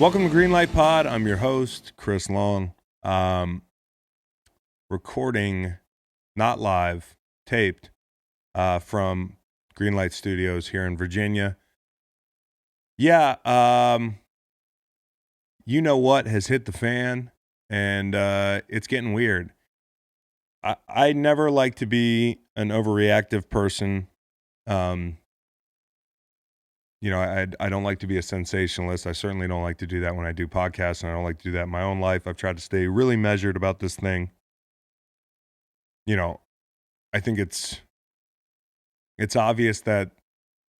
Welcome to Greenlight Pod. I'm your host, Chris Long. Recording, not live, taped from Greenlight Studios here in Virginia. Yeah, you know what has hit the fan, and it's getting weird. I never like to be an overreactive person. I don't like to be a sensationalist. I certainly don't like to do that when I do podcasts, and I don't like to do that in my own life. I've tried to stay really measured about this thing. I think it's obvious that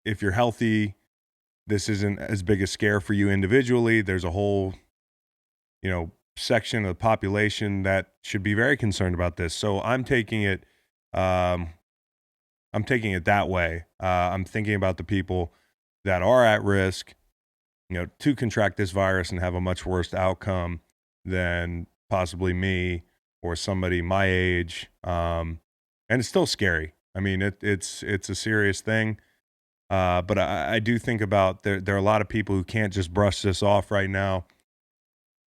if you're healthy, this isn't as big a scare for you individually. There's a whole, section of the population that should be very concerned about this. So I'm taking it that way. I'm thinking about the people that are at risk, to contract this virus and have a much worse outcome than possibly me or somebody my age. And it's still scary. I mean, it's a serious thing. But I do think about there are a lot of people who can't just brush this off right now.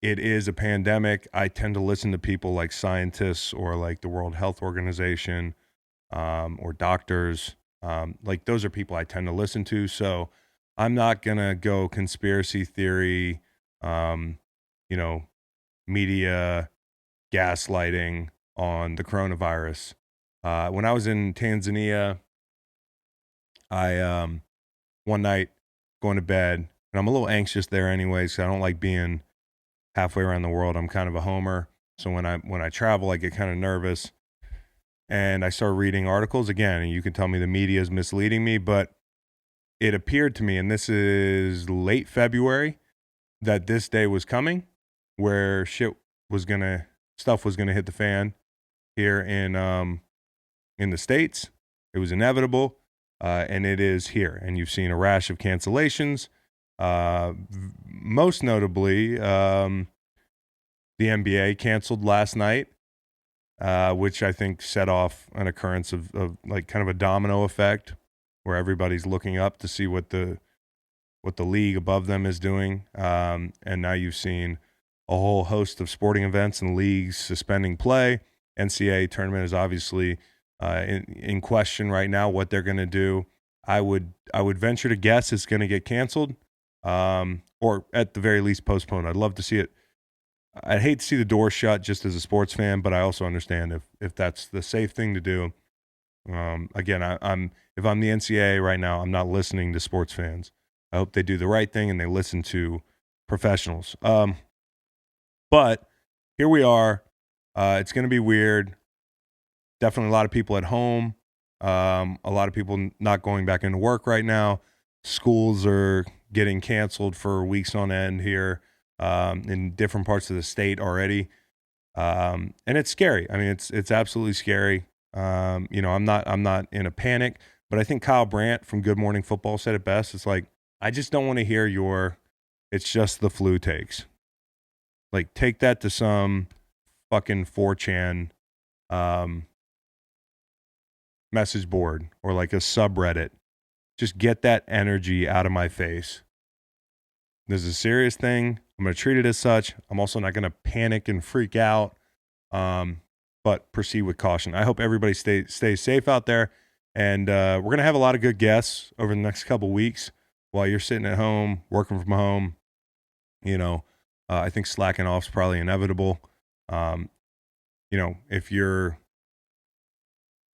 It is a pandemic. I tend to listen to people like scientists or like the World Health Organization or doctors. Like those are people I tend to listen to. So I'm not going to go conspiracy theory, media gaslighting on the coronavirus. When I was in Tanzania, I one night going to bed, and I'm a little anxious there anyways, so I don't like being halfway around the world. I'm kind of a homer, so when I travel, I get kind of nervous, and I start reading articles again, and you can tell me the media is misleading me, but it appeared to me, and this is late February, that this day was coming, where stuff was gonna hit the fan here in the States. It was inevitable. And it is here. And you've seen a rash of cancellations. Most notably, the NBA canceled last night, which I think set off an occurrence of like kind of a domino effect where everybody's looking up to see what the league above them is doing. And now you've seen a whole host of sporting events and leagues suspending play. NCAA tournament is obviously in question right now, what they're going to do. I would venture to guess it's going to get canceled, or at the very least postponed. I'd love to see it. I'd hate to see the door shut just as a sports fan, but I also understand if that's the safe thing to do. Again, if I'm the NCAA right now, I'm not listening to sports fans. I hope they do the right thing and they listen to professionals. But here we are. It's going to be weird. Definitely a lot of people at home, a lot of people not going back into work right now. Schools are getting canceled for weeks on end here in different parts of the state already. And it's scary. I mean, it's absolutely scary. I'm not in a panic, but I think Kyle Brandt from Good Morning Football said it best. It's like, I just don't want to hear it's just the flu takes. Like, take that to some fucking 4chan message board or like a subreddit. Just get that energy out of my face. This is a serious thing. I'm going to treat it as such. I'm also not going to panic and freak out, but proceed with caution. I hope everybody stays safe out there, and we're going to have a lot of good guests over the next couple weeks while you're sitting at home, working from home. I think slacking off is probably inevitable.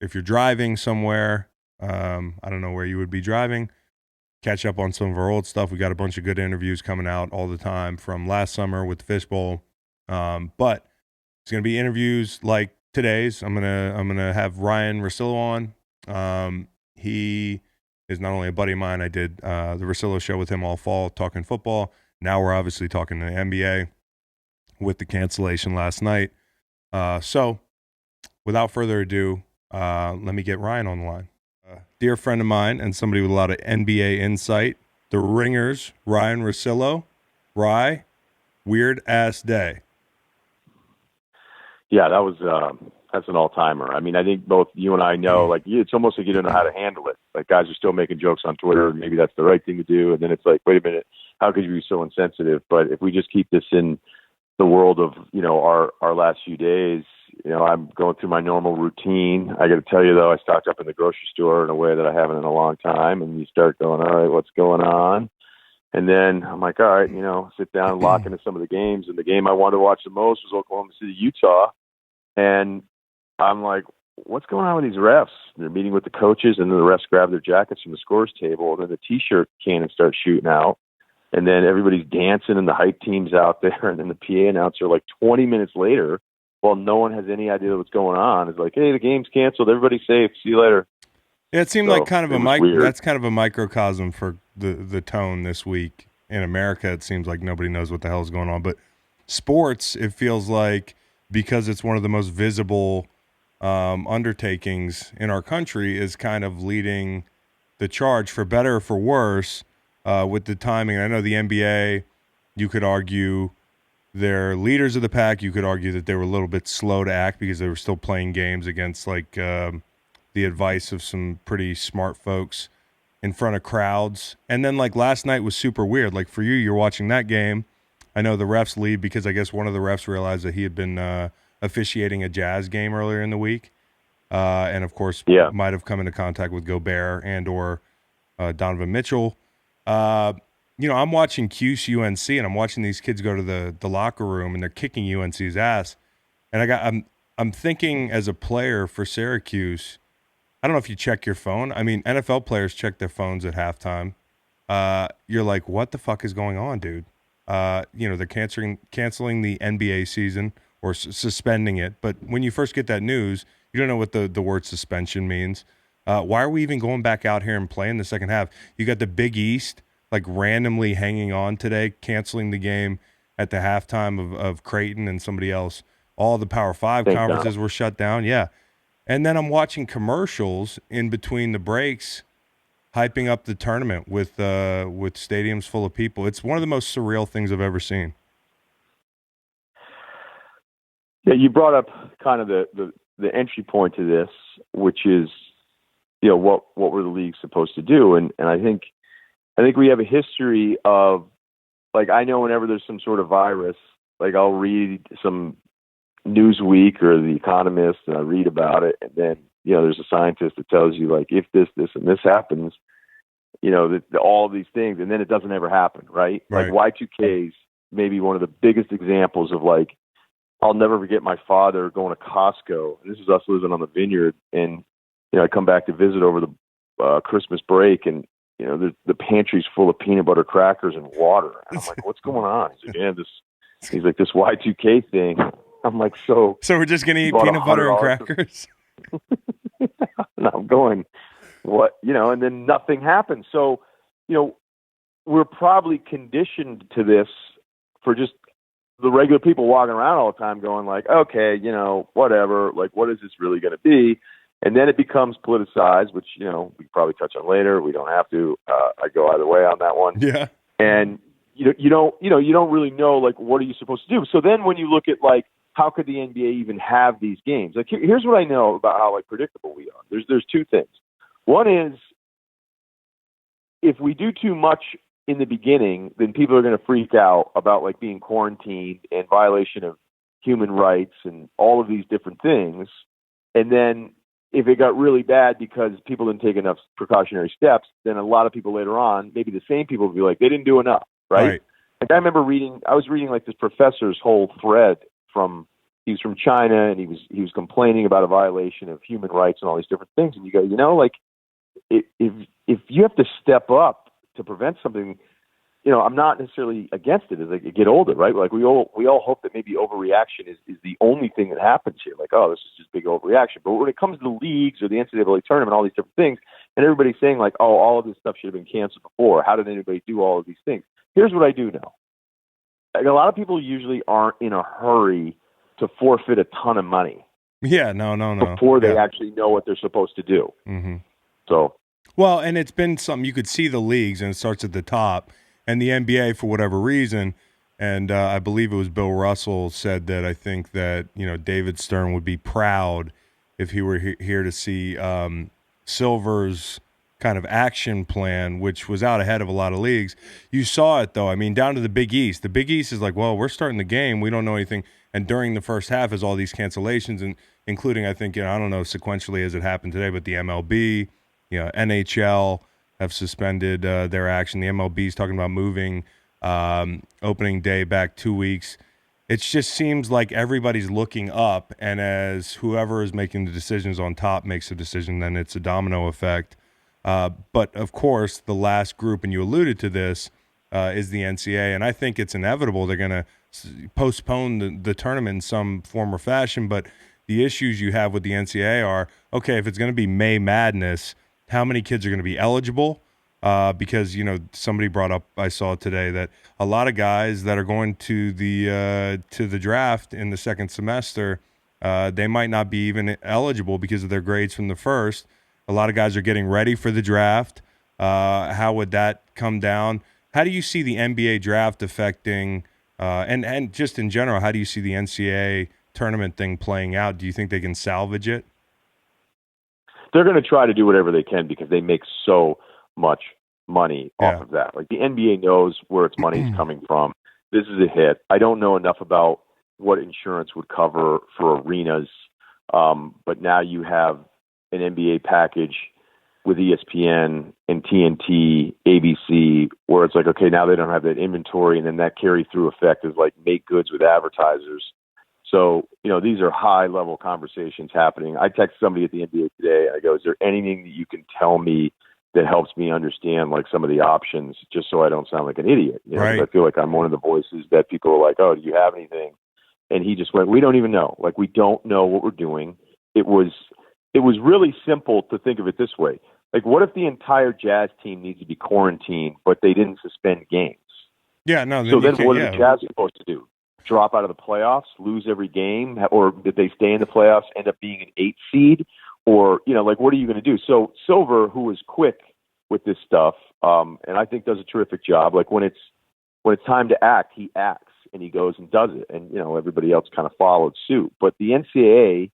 If you're driving somewhere, I don't know where you would be driving, catch up on some of our old stuff. We got a bunch of good interviews coming out all the time from last summer with the Fishbowl. But it's going to be interviews like today's. I'm going to have Ryen Russillo on. He is not only a buddy of mine. I did the Russillo show with him all fall talking football. Now we're obviously talking the NBA with the cancellation last night. So without further ado, let me get Ryen on the line. Dear friend of mine and somebody with a lot of NBA insight, the Ringer's Ryen Russillo. Rye, weird ass day. Yeah, that's an all timer. I mean, I think both you and I know, like, it's almost like you don't know how to handle it. Like, guys are still making jokes on Twitter, and maybe that's the right thing to do. And then it's like, wait a minute, how could you be so insensitive? But if we just keep this in the world of, our last few days, I'm going through my normal routine. I got to tell you, though, I stocked up in the grocery store in a way that I haven't in a long time. And you start going, all right, what's going on? And then I'm like, all right, sit down and lock into some of the games. And the game I wanted to watch the most was Oklahoma City, Utah. And I'm like, what's going on with these refs? They're meeting with the coaches, and then the refs grab their jackets from the scores table, and then the T-shirt cannon starts shooting out. And then everybody's dancing, and the hype team's out there. And then the PA announcer, like 20 minutes later, while no one has any idea what's going on, is like, hey, the game's canceled. Everybody's safe. See you later. Yeah, it seemed like kind of that's kind of a microcosm for the tone this week in America. It seems like nobody knows what the hell is going on. But sports, it feels like, because it's one of the most visible undertakings in our country, is kind of leading the charge, for better or for worse, with the timing. I know the NBA, you could argue they're leaders of the pack. You could argue that they were a little bit slow to act because they were still playing games against the advice of some pretty smart folks in front of crowds. And then last night was super weird. Like for you, you're watching that game. I know the refs leave because I guess one of the refs realized that he had been officiating a Jazz game earlier in the week. And of course, might have come into contact with Gobert and or Donovan Mitchell. I'm watching Cuse UNC, and I'm watching these kids go to the locker room, and they're kicking UNC's ass. And I'm thinking, as a player for Syracuse, I don't know if you check your phone. I mean, NFL players check their phones at halftime. You're like, what the fuck is going on, dude? They're canceling the NBA season or suspending it. But when you first get that news, you don't know what the word suspension means. Why are we even going back out here and playing the second half? You got the Big East randomly hanging on today, canceling the game at the halftime of Creighton and somebody else. All the Power 5 conferences were shut down. Yeah. And then I'm watching commercials in between the breaks hyping up the tournament with stadiums full of people. It's one of the most surreal things I've ever seen. Yeah, you brought up kind of the entry point to this, which is, what were the leagues supposed to do? And I think we have a history of, I know whenever there's some sort of virus, I'll read some Newsweek or The Economist, and I read about it, and then there's a scientist that tells you if this and this happens, all of these things, and then it doesn't ever happen, right? Y2K is maybe one of the biggest examples of I'll never forget my father going to Costco. This is us living on the vineyard, and I come back to visit over the Christmas break, and the pantry's full of peanut butter crackers and water. And I'm like, what's going on? He's like, he's like, this Y2K thing. I'm like, so we're just going to eat peanut butter and crackers? And I'm going, what? And then nothing happens. So, we're probably conditioned to this for just the regular people walking around all the time going okay, whatever, what is this really going to be? And then it becomes politicized, which, we can probably touch on later. We don't have to. I go either way on that one. Yeah. And you don't really know what are you supposed to do. So then when you look at how could the NBA even have these games? Here's what I know about how predictable we are. There's two things. One is, if we do too much in the beginning, then people are going to freak out about being quarantined and violation of human rights and all of these different things. And then if it got really bad because people didn't take enough precautionary steps, then a lot of people later on, maybe the same people will be like, they didn't do enough, right? I remember I was reading this professor's whole thread he was from China, and he was complaining about a violation of human rights and all these different things. And you go, if you have to step up to prevent something, I'm not necessarily against it as I get older, right? We all hope that maybe overreaction is the only thing that happens here. Oh, this is just big overreaction. But when it comes to the leagues or the NCAA tournament, all these different things, and everybody's saying oh, all of this stuff should have been canceled before. How did anybody do all of these things? Here's what I do know. A lot of people usually aren't in a hurry to forfeit a ton of money. Yeah, no. Before they actually know what they're supposed to do. Mm-hmm. So, well, and it's been something you could see the leagues, and it starts at the top, and the NBA for whatever reason, and I believe it was Bill Russell said that I think that David Stern would be proud if he were here to see Silver's kind of action plan, which was out ahead of a lot of leagues. You saw it, though. I mean, down to the Big East. The Big East is like, well, we're starting the game. We don't know anything. And during the first half is all these cancellations, and including, I think, I don't know sequentially as it happened today, but the MLB, NHL have suspended their action. The MLB is talking about moving opening day back 2 weeks. It just seems like everybody's looking up, and as whoever is making the decisions on top makes a decision, then it's a domino effect. But, of course, the last group, and you alluded to this, is the NCAA, and I think it's inevitable they're going to postpone the tournament in some form or fashion. But the issues you have with the NCAA are, okay, if it's going to be May Madness, how many kids are going to be eligible? Because, somebody brought up, I saw today, that a lot of guys that are going to the draft in the second semester, they might not be even eligible because of their grades from the first. A lot of guys are getting ready for the draft. How would that come down? How do you see the NBA draft affecting, and just in general, how do you see the NCAA tournament thing playing out? Do you think they can salvage it? They're going to try to do whatever they can because they make so much money off of that. Like the NBA knows where its money is coming from. This is a hit. I don't know enough about what insurance would cover for arenas, but now you have an NBA package with ESPN and TNT, ABC, where it's like, okay, now they don't have that inventory, and then that carry-through effect is like make goods with advertisers. So, these are high-level conversations happening. I text somebody at the NBA today. I go, is there anything that you can tell me that helps me understand, like, some of the options, just so I don't sound like an idiot? Right. 'Cause I feel like I'm one of the voices that people are like, oh, do you have anything? And he just went, we don't even know. Like, we don't know what we're doing. It was really simple to think of it this way. Like, what if the entire Jazz team needs to be quarantined, but they didn't suspend games? Yeah, no. So then what are the Jazz supposed to do? Drop out of the playoffs, lose every game, or did they stay in the playoffs, end up being an 8 seed? Or, what are you going to do? So Silver, who is quick with this stuff, and I think does a terrific job. Like when it's time to act, he acts and he goes and does it. And, everybody else kind of followed suit. But the NCAA,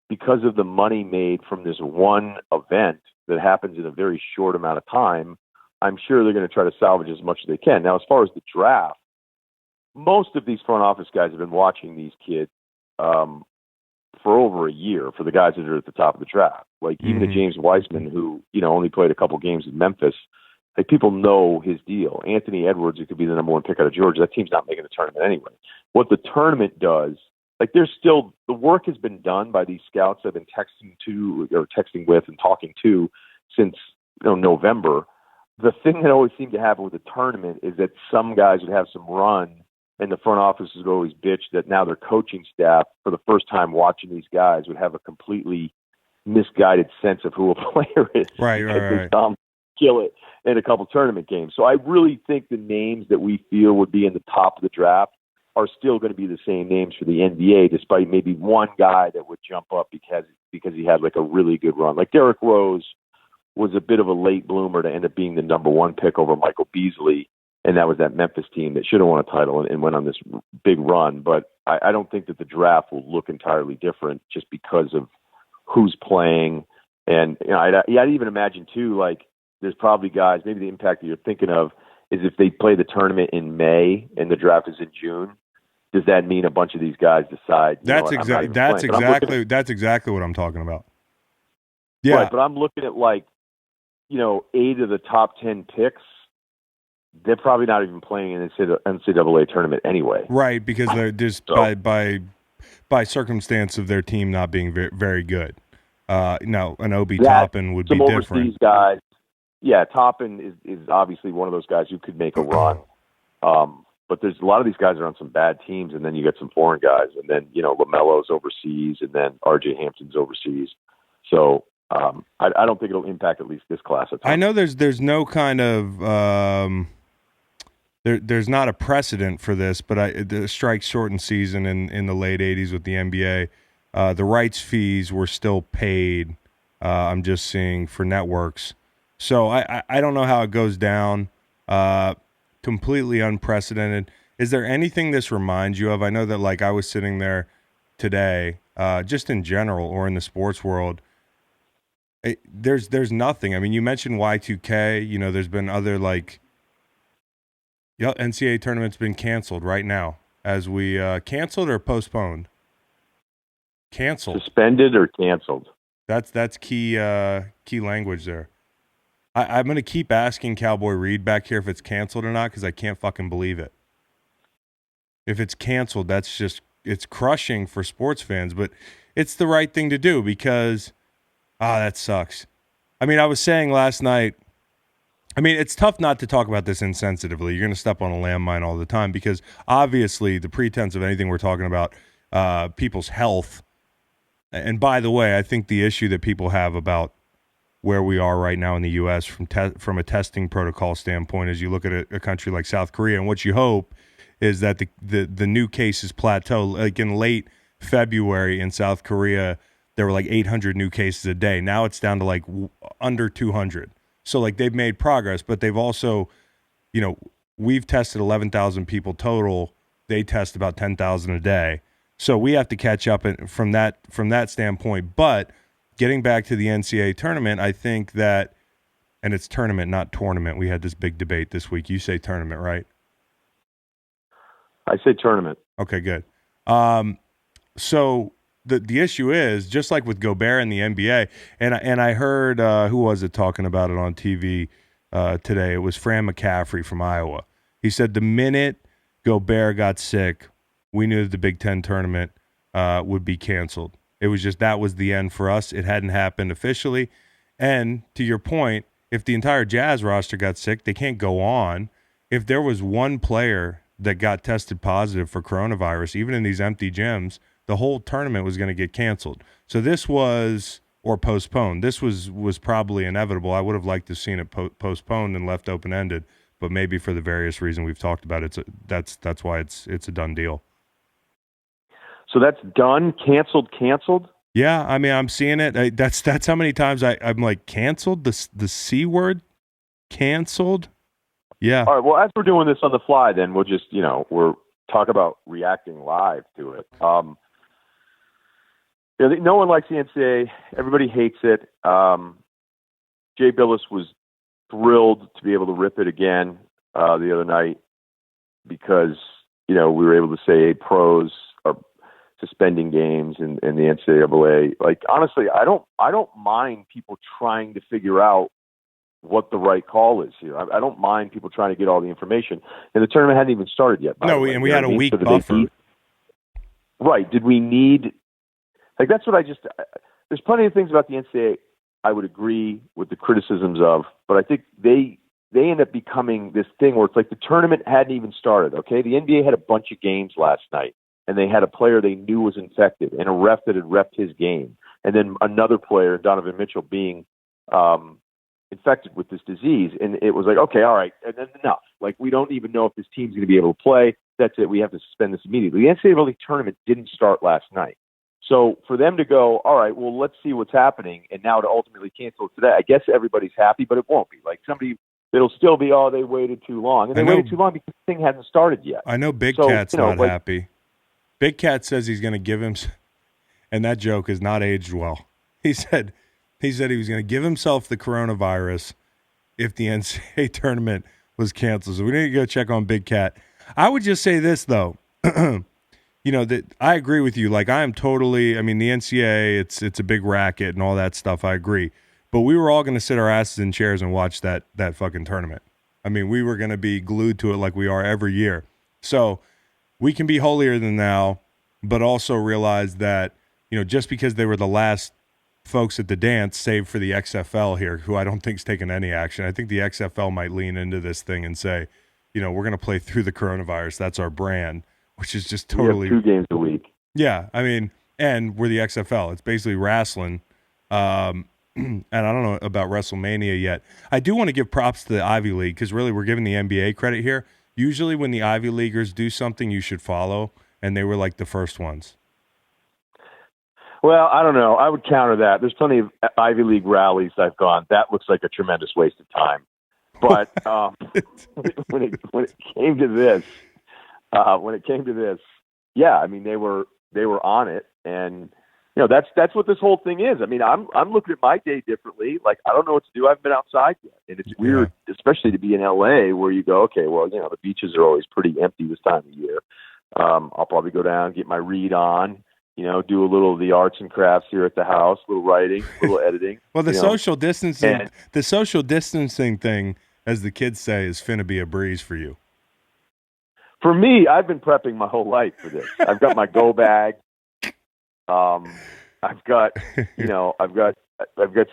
because of the money made from this one event that happens in a very short amount of time, I'm sure they're going to try to salvage as much as they can. Now, as far as the draft, most of these front office guys have been watching these kids for over a year, for the guys that are at the top of the draft. Like even the James Wiseman, who, only played a couple games in Memphis, like people know his deal. Anthony Edwards, who could be the number one pick out of Georgia, that team's not making the tournament anyway. What the tournament does, like there's still, the work has been done by these scouts I've been texting with and talking to since November. The thing that always seemed to happen with the tournament is that some guys would have some run, and the front office would always bitch that now their coaching staff, for the first time watching these guys, would have a completely misguided sense of who a player is. Right. They saw him kill it in a couple tournament games. So I really think the names that we feel would be in the top of the draft are still going to be the same names for the NBA, despite maybe one guy that would jump up because he had like a really good run. Like Derrick Rose was a bit of a late bloomer to end up being the number one pick over Michael Beasley. And that was that Memphis team that should have won a title and went on this big run. But I don't think that the draft will look entirely different just because of who's playing. And I'd even imagine, too, like there's probably guys, maybe the impact that you're thinking of is if they play the tournament in May and the draft is in June, does that mean a bunch of these guys decide? That's exactly what I'm talking about. Yeah. Right, but I'm looking at 8 of the top 10 picks. They're probably not even playing in the NCAA tournament anyway. Right, because they're just by circumstance of their team not being very, very good. Now, an Obi Toppin would be different. Overseas guys, yeah, Toppin is obviously one of those guys who could make a run. But there's a lot of these guys are on some bad teams, and then you get some foreign guys, and then LaMelo's overseas, and then R.J. Hampton's overseas. So I don't think it'll impact at least this class. I know there's no kind of there's not a precedent for this, but the strike shortened season in the late 80s with the NBA, the rights fees were still paid. I'm just seeing for networks. So I don't know how it goes down. Completely unprecedented. Is there anything this reminds you of? I know that I was sitting there today, just in general or in the sports world, There's nothing. I mean, you mentioned Y2K. You know, there's been other like, yeah, NCAA tournament's been canceled right now. As we canceled or postponed? Canceled. Suspended or canceled. That's key language there. I'm gonna keep asking Cowboy Reed back here if it's canceled or not because I can't fucking believe it. If it's canceled, it's crushing for sports fans, but it's the right thing to do because that sucks. I mean, I was saying last night. I mean, it's tough not to talk about this insensitively. You're going to step on a landmine all the time because obviously the pretense of anything we're talking about people's health. And by the way, I think the issue that people have about where we are right now in the U.S. from a testing protocol standpoint is you look at a country like South Korea, and what you hope is that the new cases plateau. Like in late February in South Korea, there were like 800 new cases a day. Now it's down to like under 200. So, like, they've made progress, but they've also, you know, we've tested 11,000 people total. They test about 10,000 a day. So we have to catch up from that standpoint. But getting back to the NCAA tournament, I think that, and it's tournament, not tournament. We had this big debate this week. You say tournament, right? I say tournament. Okay, good. So the issue is, just like with Gobert and the NBA, and I heard, who was it talking about it on TV today? It was Fran McCaffrey from Iowa. He said the minute Gobert got sick, we knew that the Big Ten tournament would be canceled. It was just that was the end for us. It hadn't happened officially. And to your point, if the entire Jazz roster got sick, they can't go on. If there was one player that got tested positive for coronavirus, even in these empty gyms, the whole tournament was going to get canceled. So this was, or postponed. This was probably inevitable. I would have liked to have seen it postponed and left open-ended, but maybe for the various reasons we've talked about, that's why it's a done deal. So that's done, canceled. Yeah, I mean, I'm seeing it. That's how many times I'm like, canceled, the C word, canceled. Yeah. All right. Well, as we're doing this on the fly, then we'll just, we're talk about reacting live to it. No one likes the NCAA. Everybody hates it. Jay Billis was thrilled to be able to rip it again the other night because, we were able to say pros are suspending games in the NCAA. Like, honestly, I don't mind people trying to figure out what the right call is here. I don't mind people trying to get all the information. And the tournament hadn't even started yet. And we had a week buffer. Right. Did we need... Like, that's what there's plenty of things about the NCAA I would agree with the criticisms of, but I think they end up becoming this thing where it's like the tournament hadn't even started, okay? The NBA had a bunch of games last night, and they had a player they knew was infected and a ref that had refed his game. And then another player, Donovan Mitchell, being infected with this disease. And it was like, okay, all right, and then enough. Like, we don't even know if this team's going to be able to play. That's it. We have to suspend this immediately. The NCAA tournament didn't start last night. So for them to go, all right, well, let's see what's happening, and now to ultimately cancel it today, I guess everybody's happy, but it won't be. Like, it'll still be, they waited too long. And they waited too long because the thing hadn't started yet. I know Big Cat's not happy. Big Cat says he's going to give him, and that joke has not aged well. He said he was going to give himself the coronavirus if the NCAA tournament was canceled. So we need to go check on Big Cat. I would just say this, though. That I agree with you. Like, I am totally, I mean, the NCAA, it's a big racket and all that stuff. I agree. But we were all going to sit our asses in chairs and watch that fucking tournament. I mean, we were going to be glued to it like we are every year. So we can be holier than thou, but also realize that, just because they were the last folks at the dance, save for the XFL here, who I don't think's taken any action. I think the XFL might lean into this thing and say, we're going to play through the coronavirus. That's our brand. Which is just totally... We have 2 games a week. Yeah, I mean, and we're the XFL. It's basically wrestling. And I don't know about WrestleMania yet. I do want to give props to the Ivy League because really we're giving the NBA credit here. Usually when the Ivy Leaguers do something, you should follow, and they were like the first ones. Well, I don't know. I would counter that. There's plenty of Ivy League rallies I've gone. That looks like a tremendous waste of time. But when it came to this... yeah, I mean, they were on it, and that's what this whole thing is. I mean, I'm looking at my day differently. Like, I don't know what to do. I haven't been outside yet, and it's weird, especially to be in LA, where you go, okay, well, the beaches are always pretty empty this time of year. I'll probably go down, get my read on, do a little of the arts and crafts here at the house, a little writing, a little editing. Well, the social distancing thing, as the kids say, is finna be a breeze for you. For me, I've been prepping my whole life for this. I've got my go bag. I've got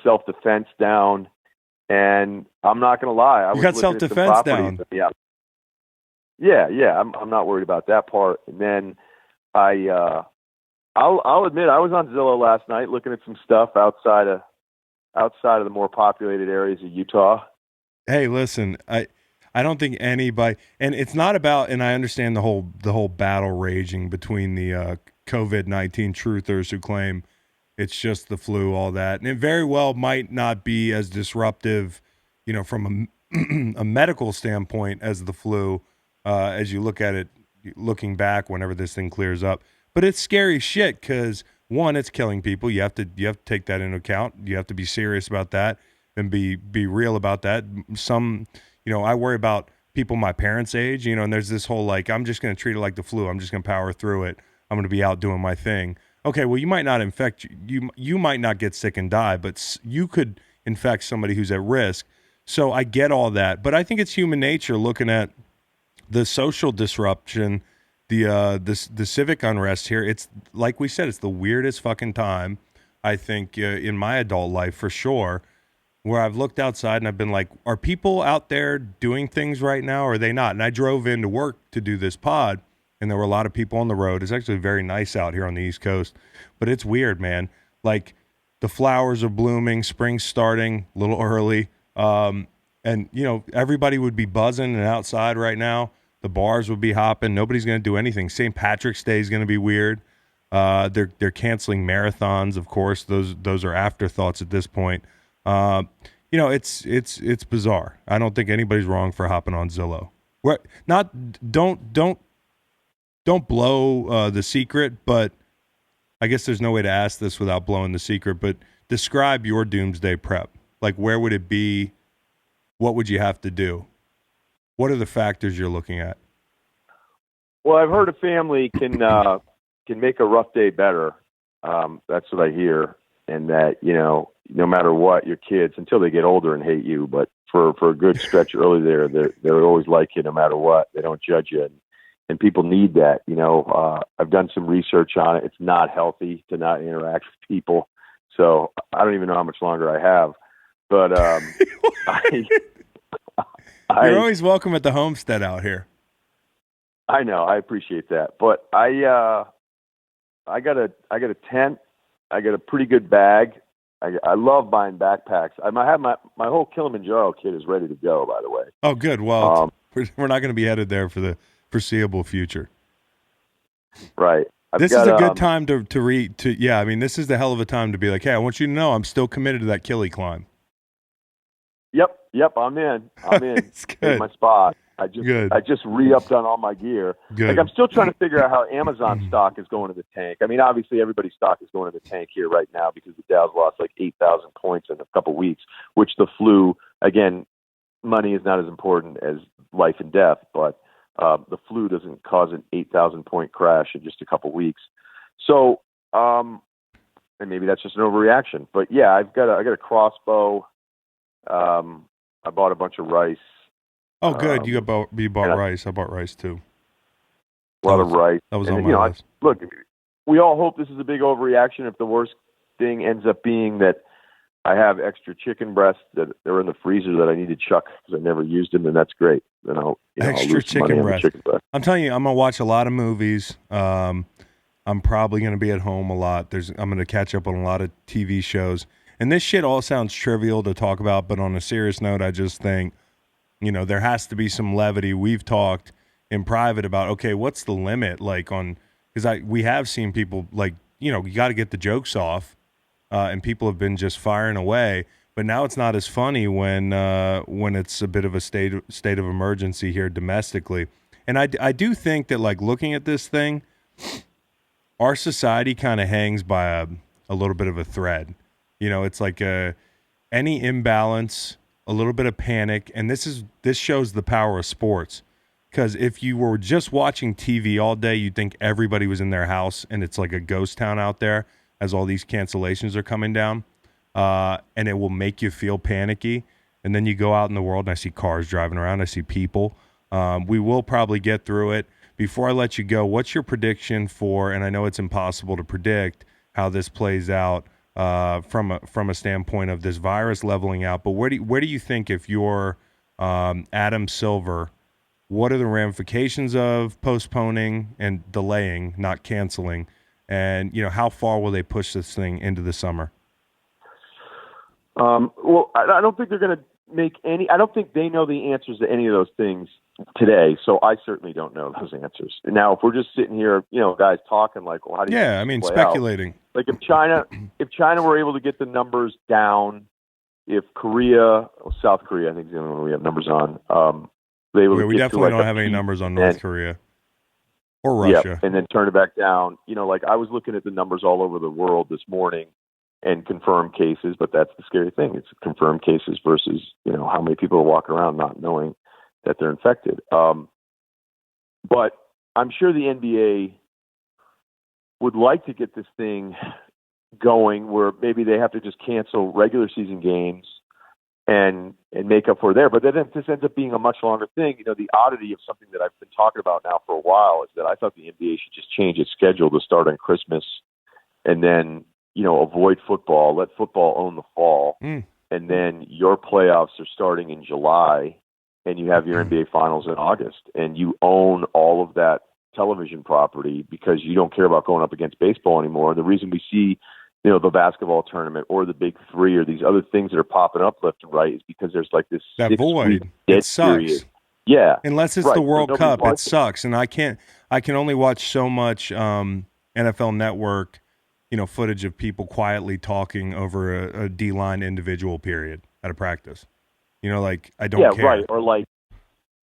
self-defense down, and I'm not going to lie. You got self-defense down. Yeah. I'm not worried about that part. And then I'll admit I was on Zillow last night looking at some stuff outside of the more populated areas of Utah. Hey, listen, I don't think anybody, and it's not about, and I understand the whole battle raging between the COVID-19 truthers who claim it's just the flu, all that, and it very well might not be as disruptive, from a medical standpoint as the flu, as you look at it, looking back whenever this thing clears up. But it's scary shit because, one, it's killing people. You have to take that into account. You have to be serious about that and be real about that. Some, I worry about people my parents' age, and there's this whole like, I'm just going to treat it like the flu. I'm just going to power through it. I'm going to be out doing my thing. Okay, well, you might not infect you might not get sick and die, but you could infect somebody who's at risk. So I get all that, but I think it's human nature looking at the social disruption, the civic unrest here. It's like we said, it's the weirdest fucking time, I think, in my adult life for sure, where I've looked outside and I've been like, are people out there doing things right now or are they not? And I drove into work to do this pod, and there were a lot of people on the road. It's actually very nice out here on the East Coast, but it's weird, man. Like, the flowers are blooming, spring's starting a little early, and, everybody would be buzzing and outside right now. The bars would be hopping. Nobody's going to do anything. St. Patrick's Day is going to be weird. They're canceling marathons, of course. Those are afterthoughts at this point. It's bizarre. I don't think anybody's wrong for hopping on Zillow. Don't blow the secret, but I guess there's no way to ask this without blowing the secret. But describe your doomsday prep. Like, where would it be? What would you have to do? What are the factors you're looking at? Well, I've heard a family can make a rough day better. That's what I hear, and that no matter what, your kids, until they get older and hate you, but for a good stretch early there, they're always like you no matter what. They don't judge you, and people need that. I've done some research on it. It's not healthy to not interact with people, so I don't even know how much longer I have. But you're always welcome at the homestead out here. I know. I appreciate that. But I got a tent. I got a pretty good bag. I love buying backpacks. I have my whole Kilimanjaro kit is ready to go, by the way. Oh, good. Well, we're not going to be headed there for the foreseeable future. Right. This is a good time to read. Yeah, I mean, this is the hell of a time to be like, hey, I want you to know I'm still committed to that Kili climb. Yep, I'm in. It's good. My spot. I just re-upped on all my gear. Good. Like, I'm still trying to figure out how Amazon stock is going to the tank. I mean, obviously everybody's stock is going to the tank here right now because the Dow's lost like 8,000 points in a couple weeks, which the flu, again, money is not as important as life and death, but the flu doesn't cause an 8,000 point crash in just a couple weeks. So, and maybe that's just an overreaction, but yeah, I got a crossbow. I bought a bunch of rice. Oh, good. You bought rice. I bought rice too. A lot of rice. That was on my list. Look, we all hope this is a big overreaction. If the worst thing ends up being that I have extra chicken breasts that are in the freezer that I need to chuck because I never used them, then that's great. Then I'll lose chicken breast. Chicken breast. I'm telling you, I'm gonna watch a lot of movies. I'm probably gonna be at home a lot. I'm gonna catch up on a lot of TV shows. And this shit all sounds trivial to talk about, but on a serious note, I just think, there has to be some levity. We've talked in private about, okay, what's the limit? Like because we have seen people like, you got to get the jokes off, and people have been just firing away. But now it's not as funny when it's a bit of a state of emergency here domestically. And I do think that, like, looking at this thing, our society kind of hangs by a little bit of a thread. It's like any imbalance, a little bit of panic, and this shows the power of sports. Because if you were just watching TV all day, you'd think everybody was in their house and it's like a ghost town out there as all these cancellations are coming down, and it will make you feel panicky. And then you go out in the world and I see cars driving around, I see people. We will probably get through it. Before I let you go, what's your prediction for, and I know it's impossible to predict how this plays out from a standpoint of this virus leveling out, but where do you think, if you're Adam Silver, what are the ramifications of postponing and delaying, not canceling, and how far will they push this thing into the summer? Well, I don't think they're going to make any. I don't think they know the answers to any of those things today. So I certainly don't know those answers. Now, if we're just sitting here, guys talking like, well, how do you? Yeah, I mean, speculating. Out? Like if China were able to get the numbers down, if South Korea, I think is the only one we have numbers on. We definitely don't have any numbers on North Korea or Russia. Yeah, and then turn it back down. Like I was looking at the numbers all over the world this morning and confirmed cases, but that's the scary thing. It's confirmed cases versus, how many people are walking around not knowing that they're infected. But I'm sure the NBA would like to get this thing going where maybe they have to just cancel regular season games and make up for there. But then this ends up being a much longer thing. The oddity of something that I've been talking about now for a while is that I thought the NBA should just change its schedule to start on Christmas and then, avoid football, let football own the fall. And then your playoffs are starting in July and you have your NBA finals in August and you own all of that television property because you don't care about going up against baseball anymore. And the reason we see the basketball tournament or the Big Three or these other things that are popping up left and right is because there's like this that void. It sucks. Period. Yeah, unless it's right. the World Cup, it it sucks. And I can only watch so much NFL Network, footage of people quietly talking over a D-line individual period at a practice. Like I don't care. Right. Or like,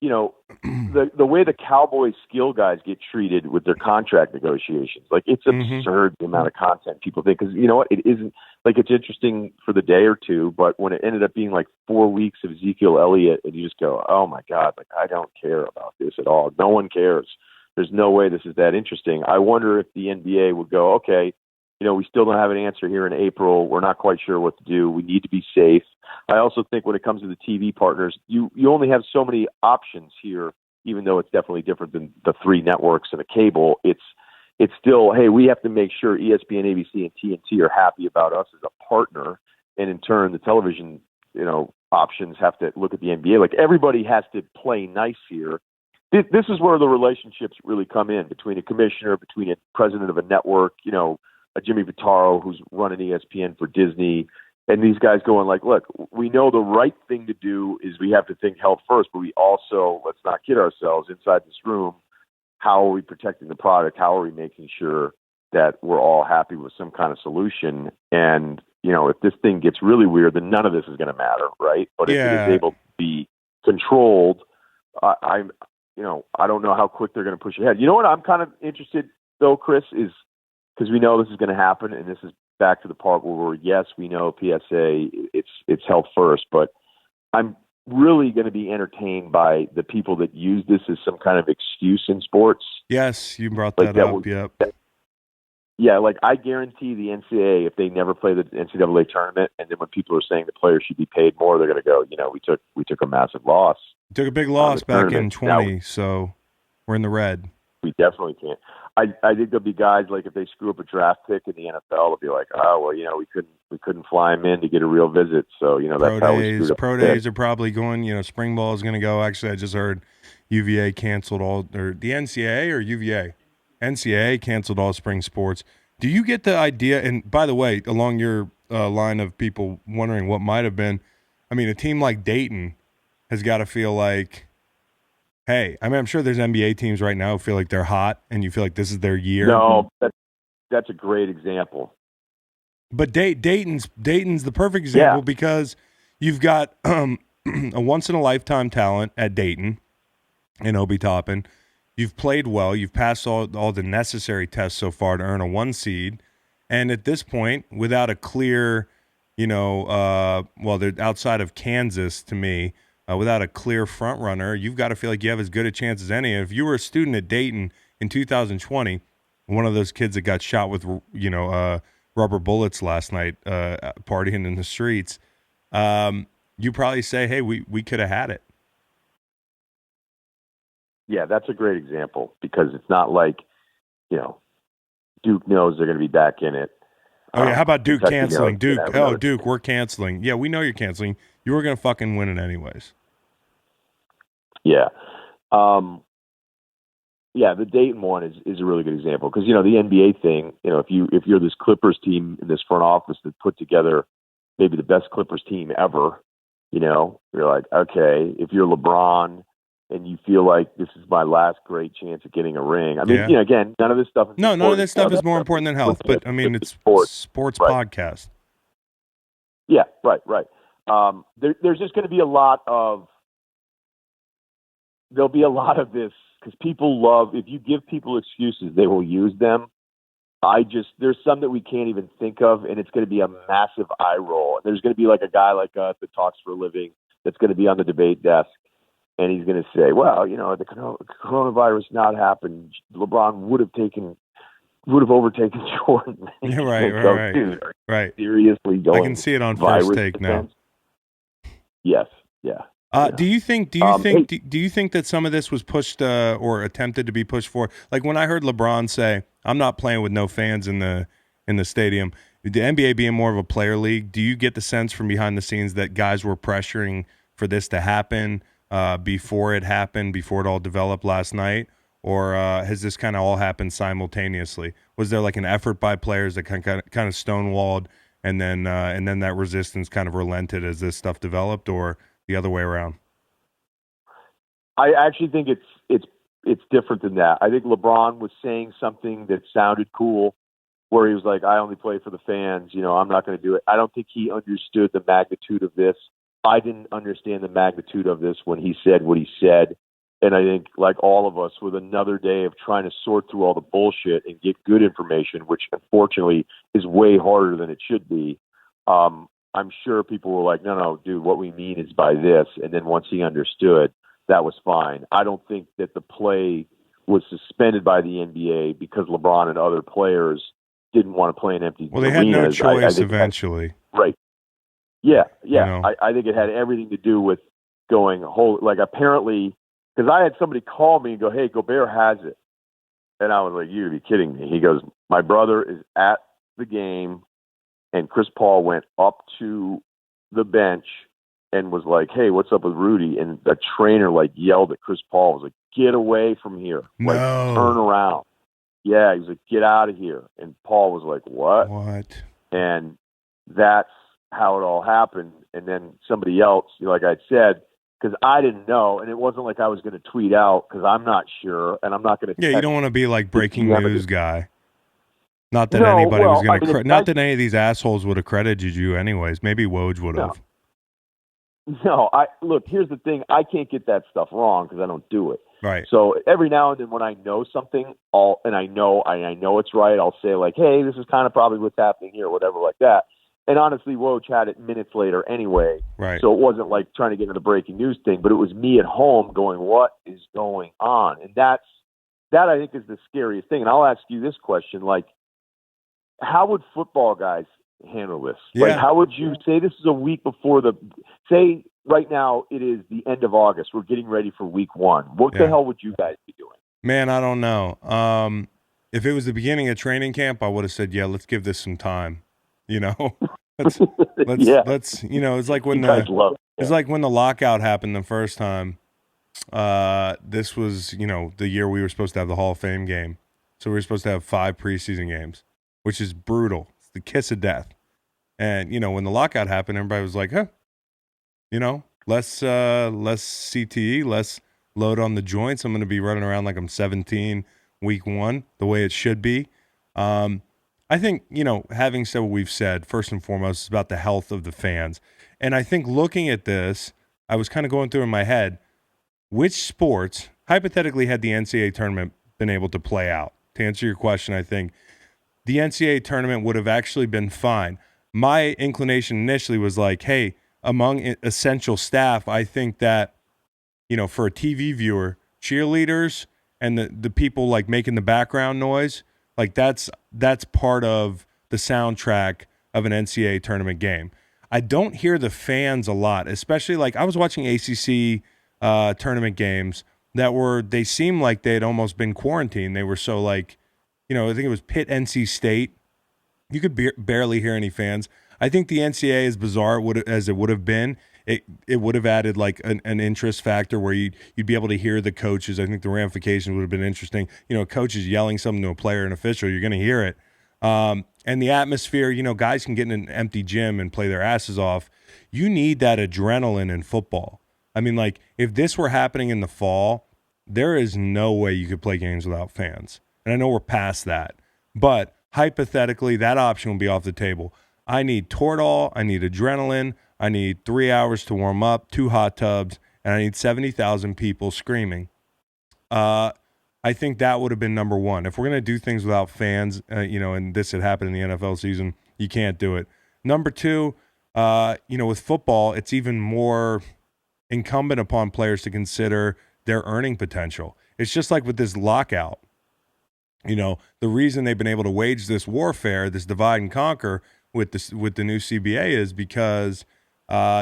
the way the Cowboys skill guys get treated with their contract negotiations, like it's absurd the amount of content people think. Because it isn't like it's interesting for the day or two, but when it ended up being like 4 weeks of Ezekiel Elliott, and you just go, oh my God, like I don't care about this at all. No one cares. There's no way this is that interesting. I wonder if the NBA would go, okay, we still don't have an answer here in April. We're not quite sure what to do. We need to be safe. I also think when it comes to the TV partners, you only have so many options here, even though it's definitely different than the three networks and a cable. It's still, hey, we have to make sure ESPN, ABC, and TNT are happy about us as a partner. And in turn, the television, options have to look at the NBA. Like everybody has to play nice here. This is where the relationships really come in between a commissioner, between a president of a network, a Jimmy Vitaro who's running ESPN for Disney, and these guys going like, look, we know the right thing to do is we have to think health first, but we also, let's not kid ourselves, inside this room, how are we protecting the product? How are we making sure that we're all happy with some kind of solution? And, if this thing gets really weird, then none of this is going to matter, right? But if it is able to be controlled, I don't know how quick they're going to push ahead. You know what I'm kind of interested, though, Chris, is because we know this is going to happen, and this is back to the part where yes, we know PSA, it's health first, but I'm really going to be entertained by the people that use this as some kind of excuse in sports. Yes, you brought that up. Yep. Yeah, like I guarantee the NCAA, if they never play the NCAA tournament, and then when people are saying the players should be paid more, they're going to go, we took a massive loss. We took a big loss back in 20, so we're in the red. We definitely can't. I think there'll be guys like if they screw up a draft pick in the NFL, they'll be like, oh well, we couldn't fly him in to get a real visit, so that's how we screwed up. Pro days are probably going. Spring ball is going to go. Actually, I just heard UVA canceled all, or the NCAA or UVA, NCAA canceled all spring sports. Do you get the idea? And by the way, along your line of people wondering what might have been, I mean, a team like Dayton has got to feel like, hey, I mean, I'm sure there's NBA teams right now who feel like they're hot and you feel like this is their year. No, that's a great example. But Dayton's the perfect example because you've got a once-in-a-lifetime talent at Dayton in Obi Toppin. You've played well. You've passed all the necessary tests so far to earn a 1 seed. And at this point, without a clear, they're outside of Kansas to me, without a clear front runner, you've got to feel like you have as good a chance as any. And if you were a student at Dayton in 2020, one of those kids that got shot with, rubber bullets last night, partying in the streets, you probably say, hey, we could have had it. Yeah, that's a great example because it's not like, Duke knows they're going to be back in it. Oh, yeah. How about Duke Kentucky canceling? knows, Duke, we're canceling. Yeah, we know you're canceling. You were going to fucking win it anyways. Yeah. The Dayton one is a really good example because, the NBA thing, if you're this Clippers team in this front office that put together maybe the best Clippers team ever, you're like, okay, if you're LeBron and you feel like this is my last great chance at getting a ring. I mean, again, none of this stuff is none of this stuff is more important than health, but I mean, it's sports right. podcast. Yeah, right. There's just going to be there'll be a lot of this because people love, if you give people excuses, they will use them. There's some that we can't even think of, and it's going to be a massive eye roll. There's going to be like a guy like us that talks for a living that's going to be on the debate desk, and he's going to say, well, the coronavirus not happened, LeBron would have overtaken Jordan. Right. Dude, right. Seriously going. I can see it on First Take defense? Now. Yes. Yeah. Do you think that some of this was pushed or attempted to be pushed for? Like when I heard LeBron say, "I'm not playing with no fans in the stadium," the NBA being more of a player league, do you get the sense from behind the scenes that guys were pressuring for this to happen before it happened, before it all developed last night, or has this kind of all happened simultaneously? Was there like an effort by players that kind of stonewalled, and then that resistance kind of relented as this stuff developed, or the other way around? I actually think it's different than that. I think LeBron was saying something that sounded cool, where he was like, "I only play for the fans. I'm not going to do it." I don't think he understood the magnitude of this. I didn't understand the magnitude of this when he said what he said. And I think, like all of us, with another day of trying to sort through all the bullshit and get good information, which unfortunately is way harder than it should be, I'm sure people were like, no, dude, what we mean is by this. And then once he understood, that was fine. I don't think that the play was suspended by the NBA because LeBron and other players didn't want to play in empty arenas. Well, they had no choice eventually. Right. Yeah. I think it had everything to do with going apparently, because I had somebody call me and go, "Hey, Gobert has it." And I was like, "You'd be kidding me." He goes, "My brother is at the game, and Chris Paul went up to the bench and was like, 'Hey, what's up with Rudy?' And the trainer yelled at Chris Paul, was like, 'Get away from here. Turn around.'" Yeah, he was like, "Get out of here." And Paul was like, "What?" And that's how it all happened. And then somebody else, like I said, because I didn't know, and it wasn't like I was going to tweet out because I'm not sure, and I'm not going to. Yeah, you don't want to be like breaking news guy. Not that anybody was going to. Not that any of these assholes would have credited you, anyways. Maybe Woj would have. No, look. Here's the thing: I can't get that stuff wrong because I don't do it. Right. So every now and then, when I know something, and I know it's right, I'll say like, "Hey, this is kind of probably what's happening here," or whatever, like that. And honestly, Woj had it minutes later anyway. Right. So it wasn't like trying to get into the breaking news thing, but it was me at home going, "What is going on?" And that I think is the scariest thing. And I'll ask you this question: how would football guys handle this? Yeah. How would you say this is a week before say right now it is the end of August. We're getting ready for week 1. What the hell would you guys be doing? Man, I don't know. If it was the beginning of training camp, I would have said, "Yeah, let's give this some time." Let's it's like when the lockout happened the first time. This was, the year we were supposed to have the Hall of Fame game. So we were supposed to have 5 preseason games, which is brutal. It's the kiss of death. And, when the lockout happened, everybody was like, less CTE, less load on the joints. I'm going to be running around like I'm 17 week 1, the way it should be. I think, having said what we've said, first and foremost, it's about the health of the fans. And I think looking at this, I was kind of going through in my head, which sports, hypothetically, had the NCAA tournament been able to play out? To answer your question, I think the NCAA tournament would have actually been fine. My inclination initially was like, hey, among essential staff, I think that, for a TV viewer, cheerleaders and the people like making the background noise, like that's part of the soundtrack of an NCAA tournament game. I don't hear the fans a lot, especially like I was watching ACC tournament games they seemed like they had almost been quarantined. They were so like, I think it was Pitt, NC State. You could barely hear any fans. I think the NCAA, as bizarre as it would have been, it would have added like an interest factor where you'd be able to hear the coaches. I think the ramifications would have been interesting. Coaches yelling something to a player, an official, you're going to hear it. And the atmosphere, guys can get in an empty gym and play their asses off. You need that adrenaline in football. I mean, like, if this were happening in the fall, there is no way you could play games without fans. And I know we're past that. But hypothetically, that option will be off the table. I need Toradol, I need adrenaline, I need 3 hours to warm up, 2 hot tubs, and I need 70,000 people screaming. I think that would have been number one. If we're going to do things without fans, and this had happened in the NFL season, you can't do it. Number two, with football, it's even more incumbent upon players to consider their earning potential. It's just like with this lockout. The reason they've been able to wage this warfare, this divide and conquer with the new CBA is because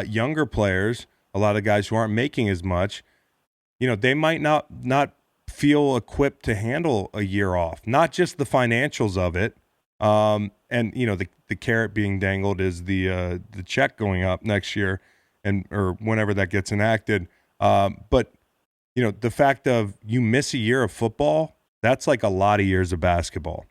younger players, a lot of guys who aren't making as much, they might not feel equipped to handle a year off. Not just the financials of it, and the carrot being dangled is the check going up next year, or whenever that gets enacted. But the fact of you miss a year of football. That's like a lot of years of basketball.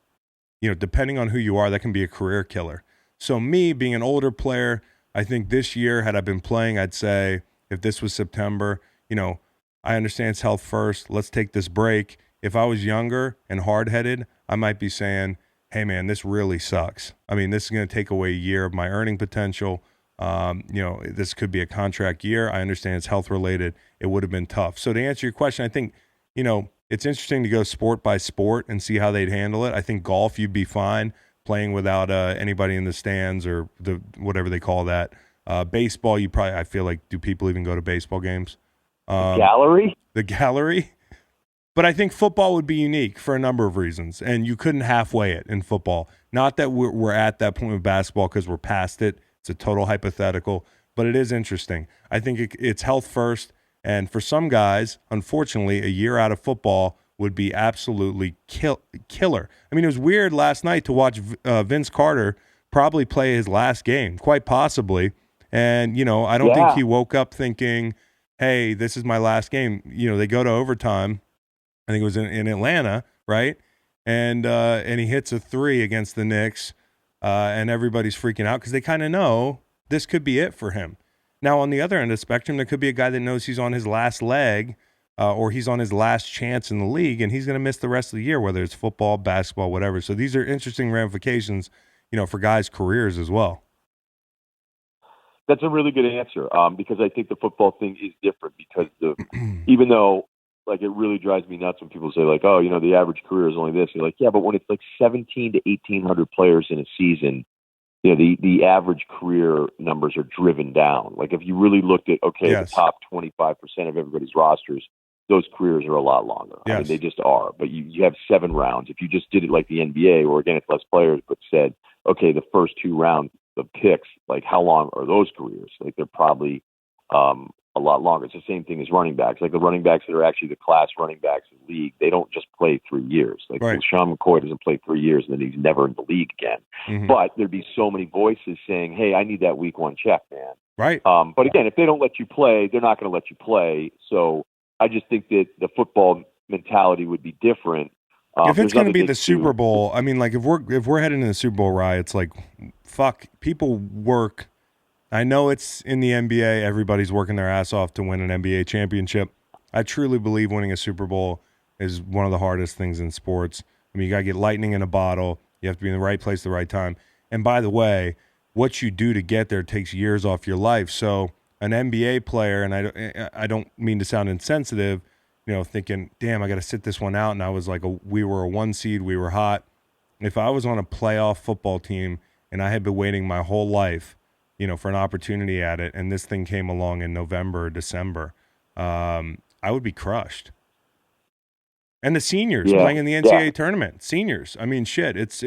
Depending on who you are, that can be a career killer. So me being an older player, I think this year, had I been playing, I'd say if this was September, I understand it's health first. Let's take this break. If I was younger and hard-headed, I might be saying, hey, man, this really sucks. I mean, this is going to take away a year of my earning potential. This could be a contract year. I understand it's health-related. It would have been tough. So to answer your question, I think, it's interesting to go sport by sport and see how they'd handle it. I think golf, you'd be fine playing without anybody in the stands or whatever they call that. Baseball, I feel like, do people even go to baseball games? Gallery? The gallery. But I think football would be unique for a number of reasons, and you couldn't halfway it in football. Not that we're at that point with basketball because we're past it. It's a total hypothetical, but it is interesting. I think it's health first. And for some guys, unfortunately, a year out of football would be absolutely killer. I mean, it was weird last night to watch Vince Carter probably play his last game, quite possibly. And, I don't think he woke up thinking, hey, this is my last game. They go to overtime. I think it was in Atlanta, right? And he hits a 3 against the Knicks, and everybody's freaking out because they kind of know this could be it for him. Now, on the other end of the spectrum, there could be a guy that knows he's on his last leg or he's on his last chance in the league, and he's going to miss the rest of the year, whether it's football, basketball, whatever. So these are interesting ramifications, for guys' careers as well. That's a really good answer because I think the football thing is different because even though, like, it really drives me nuts when people say, like, oh, the average career is only this. You're like, yeah, but when it's like 17 to 1,800 players in a season, the average career numbers are driven down. Like if you really looked at, the top 25% of everybody's rosters, those careers are a lot longer. Yes. I mean, they just are. But you have 7 rounds. If you just did it like the NBA, or again, it's less players, but said, okay, the first 2 rounds of picks, like how long are those careers? Like they're probably a lot longer. It's the same thing as running backs. Like the running backs that are actually the class running backs in the league, they don't just play 3 years. Like Sean McCoy doesn't play 3 years and then he's never in the league again. Mm-hmm. But there'd be so many voices saying, hey, I need that week 1 check, man. Right. But again, if they don't let you play, they're not going to let you play. So I just think that the football mentality would be different. If it's going to be the Super Bowl, I mean, like if we're heading to the Super Bowl, Rye, it's like, fuck, people work. I know it's in the NBA. Everybody's working their ass off to win an NBA championship. I truly believe winning a Super Bowl is one of the hardest things in sports. I mean, you got to get lightning in a bottle. You have to be in the right place at the right time. And by the way, what you do to get there takes years off your life. So an NBA player, and I don't mean to sound insensitive, thinking, damn, I got to sit this one out. And I was like, we were a 1 seed. We were hot. if I was on a playoff football team and I had been waiting my whole life, for an opportunity at it, and this thing came along in November or December, I would be crushed. And the seniors playing in the NCAA tournament, seniors. I mean, shit. It's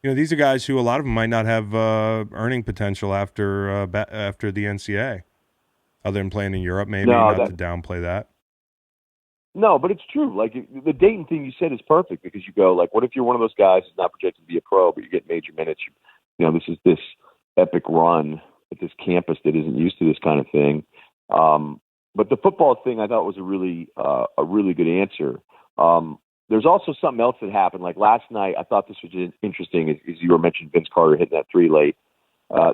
these are guys who a lot of them might not have earning potential after the NCAA, other than playing in Europe. Maybe not to downplay that. No, but it's true. Like the Dayton thing you said is perfect because you go like, what if you're one of those guys who's not projected to be a pro, but you get major minutes? This is this epic run at this campus that isn't used to this kind of thing. But the football thing I thought was a really good answer. There's also something else that happened. Like last night, I thought this was interesting. As you were mentioning, Vince Carter hitting that 3 late.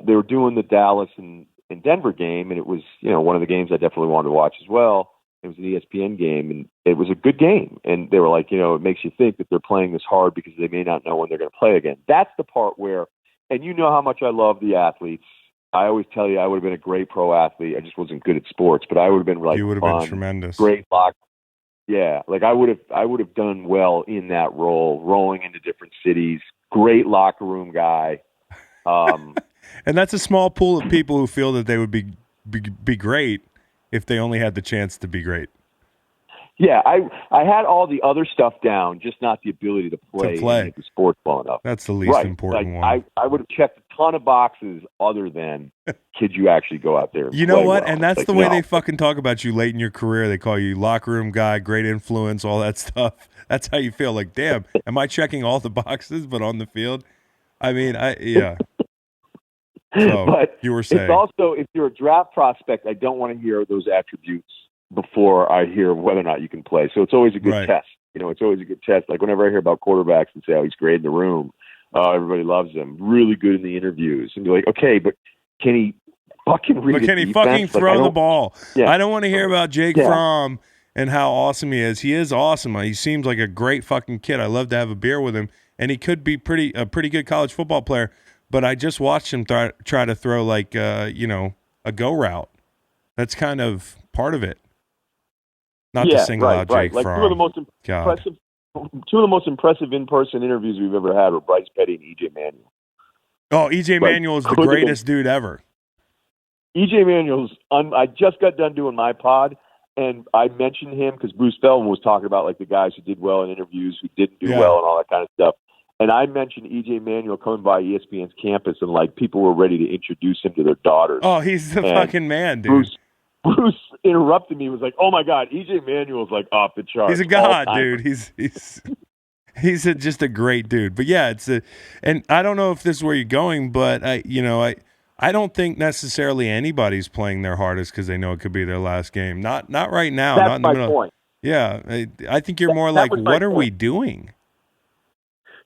They were doing the Dallas and Denver game, and it was one of the games I definitely wanted to watch as well. It was an ESPN game, and it was a good game. And they were like, it makes you think that they're playing this hard because they may not know when they're going to play again. That's the part where, and you know how much I love the athletes. I always tell you I would have been a great pro athlete. I just wasn't good at sports, but I would have been like you would have been tremendous. Great lock. Yeah, like I would have done well in that role, rolling into different cities. Great locker room guy. And that's a small pool of people who feel that they would be great if they only had the chance to be great. Yeah, I had all the other stuff down, just not the ability to play. And make the sport well enough. That's the least important one. I would have checked a ton of boxes other than could you actually go out there and you know what? well? And that's the way they fucking talk about you late in your career. They call you locker room guy, great influence, all that stuff. That's how you feel. Like, damn, am I checking all the boxes but on the field? I mean, yeah. So, but you were saying. It's also, if you're a draft prospect, I don't want to hear those attributes before I hear whether or not you can play. So it's always a good test. It's always a good test. Like whenever I hear about quarterbacks and say, oh, he's great in the room. Everybody loves him. Really good in the interviews. And be like, okay, but can he fucking read But can he fucking throw the ball? Yeah. I don't want to hear about Jake Fromm and how awesome he is. He is awesome. He seems like a great fucking kid. I love to have a beer with him. And he could be a pretty good college football player. But I just watched him try to throw like, a go route. That's kind of part of it. Not to single out Jake like Fromm. Two of the most impressive in-person interviews we've ever had were Bryce Petty and E.J. Manuel. Oh, E.J. Manuel is the greatest dude ever. E.J. Manuel's. I just got done doing my pod, and I mentioned him because Bruce Feldman was talking about like the guys who did well in interviews, who didn't do well, and all that kind of stuff. And I mentioned E.J. Manuel coming by ESPN's campus, and like people were ready to introduce him to their daughters. Oh, he's the fucking man, dude. Bruce interrupted me. Was like, "Oh my God, E.J. Manuel's like off the charts. He's a god, dude. He's just a great dude." But yeah, and I don't know if this is where you're going, but I don't think necessarily anybody's playing their hardest because they know it could be their last game. Not right now. That's not in the middle. Point. Yeah, I think you're more like, what are we doing?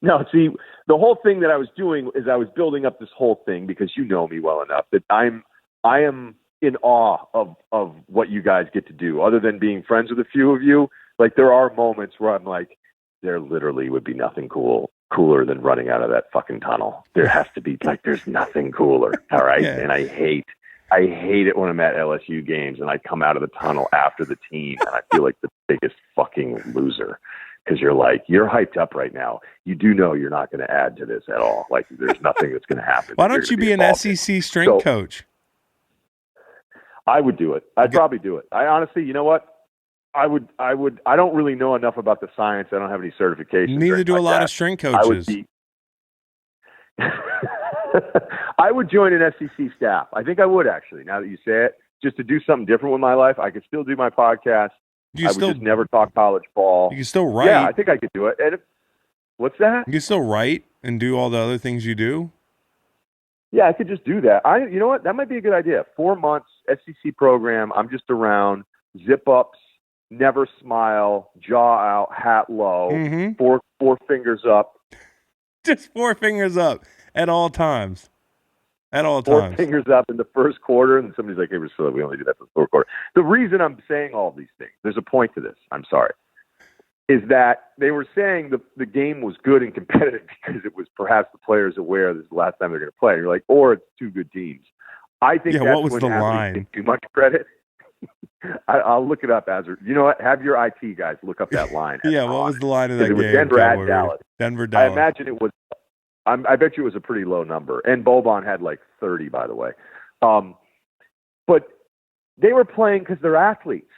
No, see, the whole thing that I was doing is I was building up this whole thing because you know me well enough that I am in awe of what you guys get to do. Other than being friends with a few of you, like there are moments where I'm like, there literally would be nothing cooler than running out of that fucking tunnel. There has to be like, there's nothing cooler. All right. Yeah. And I hate it when I'm at LSU games and I come out of the tunnel after the team and I feel like the biggest fucking loser. Because you're hyped up right now. You do know you're not going to add to this at all. Like there's nothing that's going to happen. Why don't you be an SEC strength coach? I would do it. I'd probably do it. I honestly, you know what? I would. I don't really know enough about the science. I don't have any certifications. Neither do a lot of strength coaches. I would join an SEC staff. I think I would actually. Now that you say it, just to do something different with my life. I could still do my podcast. I would just never talk college ball. You can still write. Yeah, I think I could do it. And what's that? You can still write and do all the other things you do. Yeah, I could just do that. You know what? That might be a good idea. 4 months, SEC program. I'm just around, zip ups, never smile, jaw out, hat low, four fingers up. Just 4 fingers up at all times. At all times. 4 fingers up in the first quarter, and somebody's like, hey, Russillo, we only do that for the fourth quarter. The reason I'm saying all these things, there's a point to this, I'm sorry, is that they were saying the game was good and competitive because it was perhaps the players aware this is the last time they're going to play. And you're like, or it's two good teams. I think that's what was the line? Too much credit. I'll look it up, Azar. You know what? Have your IT guys look up that line. Yeah, what was the line of that It was game? Denver Cowboy at Dallas. Denver, I Dallas. imagine it was. I bet you it was a pretty low number. And Boban had like 30, by the way. But they were playing because they're athletes.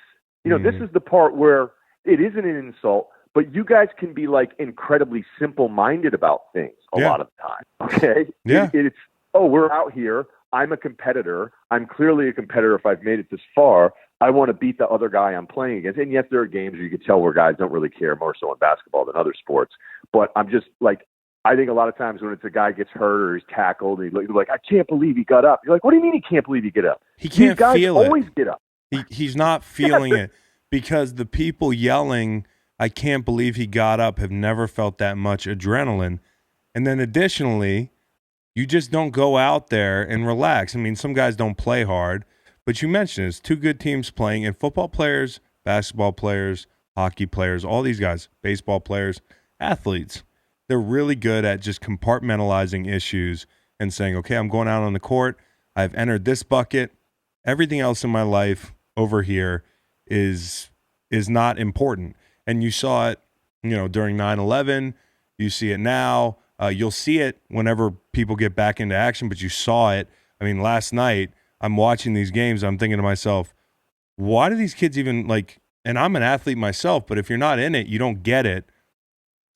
You know, this is the part where it isn't an insult, but you guys can be like incredibly simple-minded about things a lot of the time. Okay? Yeah. It's, we're out here. I'm a competitor. I'm clearly a competitor if I've made it this far. I want to beat the other guy I'm playing against. And yes, there are games where you can tell where guys don't really care, more so in basketball than other sports. But I'm just like, I think a lot of times when it's a guy gets hurt or he's tackled, and you're like, I can't believe he got up. You're like, what do you mean he can't believe he get up? He can't These guys feel it. always get up. He's not feeling it because the people yelling, I can't believe he got up, have never felt that much adrenaline. And then additionally, you just don't go out there and relax. I mean, some guys don't play hard, but you mentioned it's two good teams playing, and football players, basketball players, hockey players, all these guys, baseball players, athletes, they're really good at just compartmentalizing issues and saying, okay, I'm going out on the court. I've entered this bucket. Everything else in my life over here is not important. And you saw it, during 9/11. You see it now. You'll see it whenever people get back into action, but you saw it. I mean, last night, I'm watching these games. I'm thinking to myself, why do these kids even and I'm an athlete myself, but if you're not in it, you don't get it.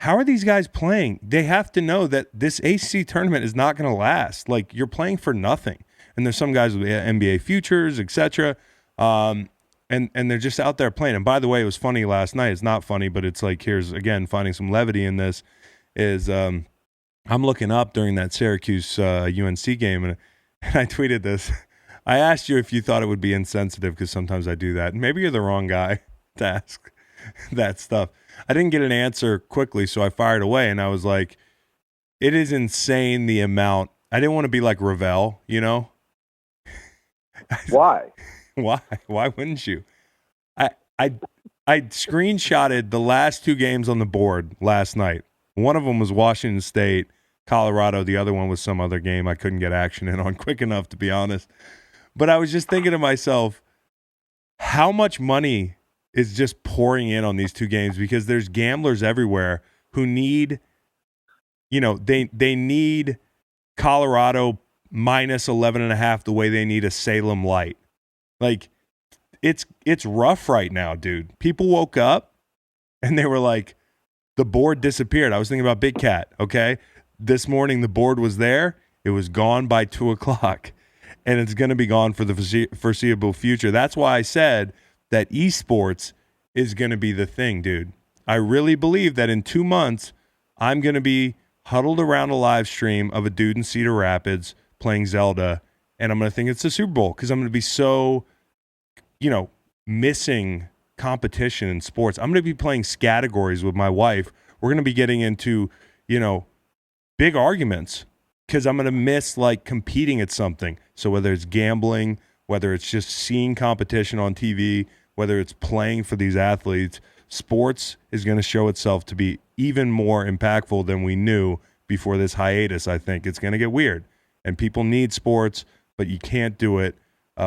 How are these guys playing? They have to know that this ACC tournament is not going to last. Like, you're playing for nothing. And there's some guys with NBA futures, etc. And they're just out there playing. And by the way, it was funny last night. It's not funny, but it's like, here's, again, finding some levity in this is I'm looking up during that Syracuse UNC game, and I tweeted this. I asked you if you thought it would be insensitive because sometimes I do that. Maybe you're the wrong guy to ask that stuff. I didn't get an answer quickly, so I fired away, and I was like, it is insane the amount. I didn't want to be like Ravel, Why? Why? Why wouldn't you? I screenshotted the last two games on the board last night. One of them was Washington State, Colorado. The other one was some other game I couldn't get action in on quick enough, to be honest. But I was just thinking to myself, how much money is just pouring in on these two games, because there's gamblers everywhere who need, they need Colorado minus 11.5 the way they need a Salem Light. Like, it's rough right now, dude. People woke up and they were like, the board disappeared. I was thinking about Big Cat, okay? This morning the board was there. It was gone by 2:00, and it's going to be gone for the foreseeable future. That's why I said that esports is going to be the thing, dude. I really believe that in 2 months, I'm going to be huddled around a live stream of a dude in Cedar Rapids playing Zelda, and I'm going to think it's the Super Bowl because I'm going to be so, missing competition in sports. I'm going to be playing categories with my wife. We're going to be getting into, big arguments because I'm going to miss competing at something. So whether it's gambling, whether it's just seeing competition on TV, whether it's playing for these athletes, sports is going to show itself to be even more impactful than we knew before this hiatus. I think it's going to get weird, and people need sports, but you can't do it